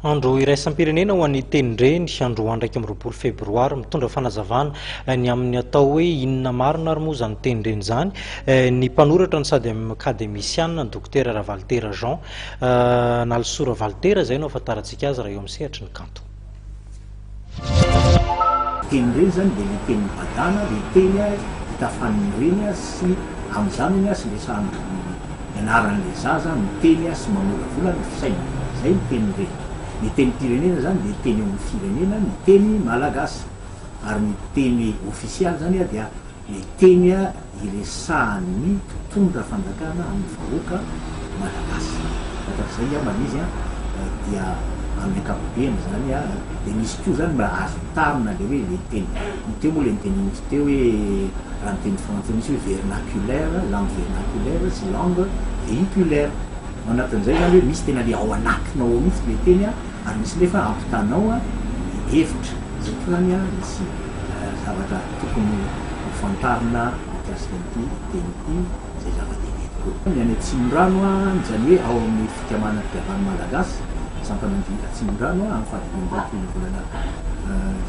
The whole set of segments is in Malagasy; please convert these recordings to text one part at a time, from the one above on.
Andro iraisam-pirenena ho an'ny tenindreny androany ndraiky amin'ny 20 febroary mitondra fanazavana ny amin'ny atao hoe inona marina ary moa zany tenindreny zany ny mpanoratra ny sady amin'ny akademisiana ny dokotera Ravaltera Jean Nalsora Valtera zay no ahafantarantsika azy raha eo amin'ny sehatra ny kanto. Tenindreny zany dia ny teny badana dia teny hitafan'ny reny sy amin'izany sy resahana ianaran'ilay zaza miteny sy mamolavola ny fisaina zay ny tenindreny. Ny teny firenena zany dia teny amin'ny firenena ny teny malagasy ary ny teny ofisialy zany dia ny teny iresahan'ny mpitondra fanjakana amin'ny vahoaka malagasy. Zay malizy dia amin'ny ankapobeny zany dia misy koa zany mba azo tarina le hoe le teny teo moa le teny misy teo hoe raha ny teny français misy hoe vernaculaire, langue vernaculaire sy langue véhiculaire. Anatin'izay zany hoe misy tena le ao anatinao mihitsy le teny ary misy nefa ampitanao hevitra zay koany misy zavatra tokony hofantarina mikasika an'ity teny ity zay zava-dehibe tokoa. Ny any Tsimorano zany hoe ao amin'ny fikamana-piavahana malagasy sampanandiana Tsimorano amin'ny fahadimy volana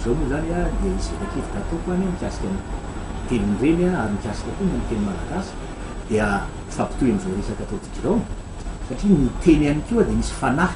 zao moa zany dia misy efa-kevitra ataoko any mikasika ny tenindreny ary mikasika koa ny teny malagasy dia fampitoy amin'izao resaka ataontsika izao satria ny teny ihany koa dia misy fanahy